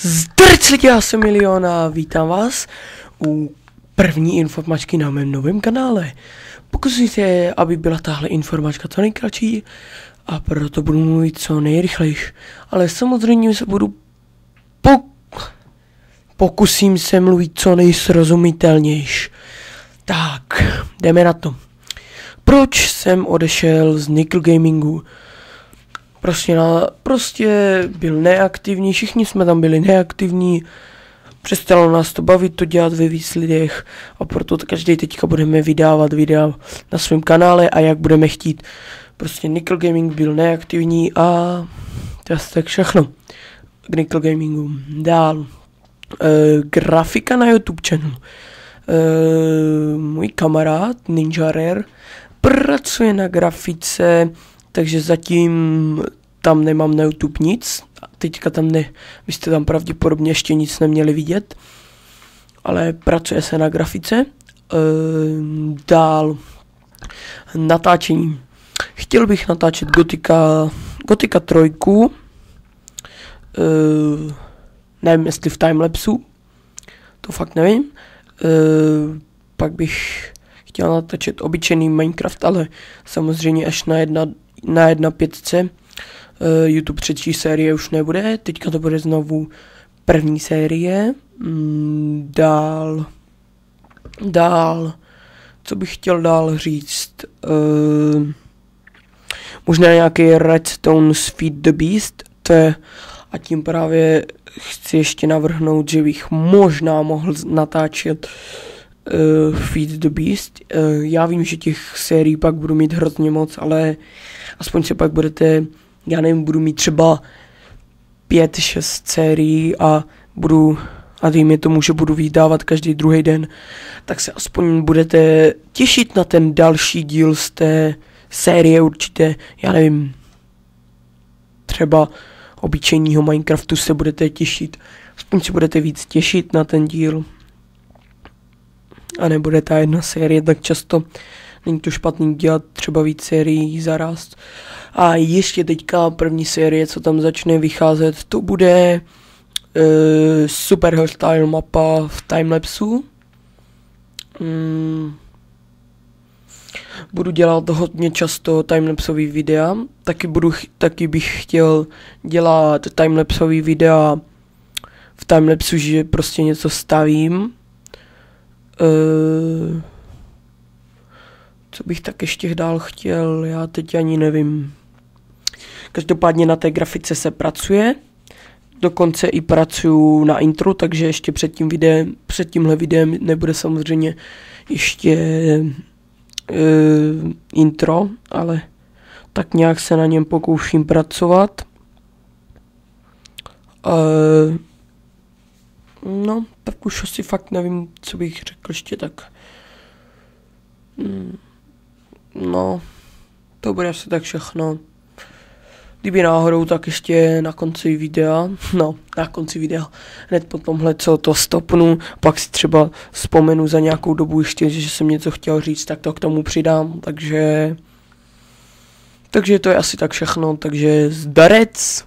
Zdarec lidi, já jsem Milion a vítám vás u první informačky na mém novém kanále. Pokusím se, aby byla tahle informačka co nejkratší a proto budu mluvit co nejrychlejší. Ale samozřejmě se budu pokusím se mluvit co nejsrozumitelnější. Tak, jdeme na to. Proč jsem odešel z Nickel Gamingu? Prostě byl neaktivní, všichni jsme tam byli neaktivní, přestalo nás to bavit to dělat ve víc lidech a proto každý teďka budeme vydávat videa na svém kanále a jak budeme chtít. Prostě Nickel Gaming byl neaktivní a to je tak všechno k Nickel Gamingu. Dál, grafika na YouTube channel. Můj kamarád Ninja Rare pracuje na grafice, takže zatím tam nemám na YouTube nic. Teďka tam vy jste tam pravděpodobně ještě nic neměli vidět. Ale pracuje se na grafice. Dál natáčení. Chtěl bych natáčet Gotika 3. Nevím, jestli v timelapsu. To fakt nevím. Pak bych chtěl natáčet obyčejný Minecraft, ale samozřejmě až na 1.5. YouTube třetí série už nebude, teďka to bude znovu první série. Dál, co bych chtěl dál říct, možná nějaký Redstone z Feed the Beast, a tím právě chci ještě navrhnout, že bych možná mohl natáčet Feed the Beast. Já vím, že těch sérií pak budu mít hrozně moc, ale aspoň se pak budete, já nevím, budu mít třeba 5-6 sérií a dejme tomu, že budu vydávat každý druhý den, tak se aspoň budete těšit na ten další díl z té série určitě, já nevím, třeba obyčejného Minecraftu se budete těšit, aspoň se budete víc těšit na ten díl a nebude ta jedna série tak často. Není to špatný dělat třeba víc sérií zaraz. A ještě teďka první série, co tam začne vycházet, to bude Super Hostile mapa v timelapsu. Budu dělat hodně často timelapsový videa. Taky bych chtěl dělat timelapsový videa v timelapsu, že prostě něco stavím. Co bych tak ještě dál chtěl, já teď ani nevím. Každopádně na té grafice se pracuje, dokonce i pracuju na intro, takže ještě před tímhle videem nebude samozřejmě ještě intro, ale tak nějak se na něm pokouším pracovat. No, tak už asi fakt nevím, co bych řekl ještě tak. No, to bude asi tak všechno. Kdyby náhodou, tak ještě na konci videa, hned po tomhle, co to stopnu, pak si třeba vzpomenu za nějakou dobu ještě, že jsem něco chtěl říct, tak to k tomu přidám, takže to je asi tak všechno, takže zdarec!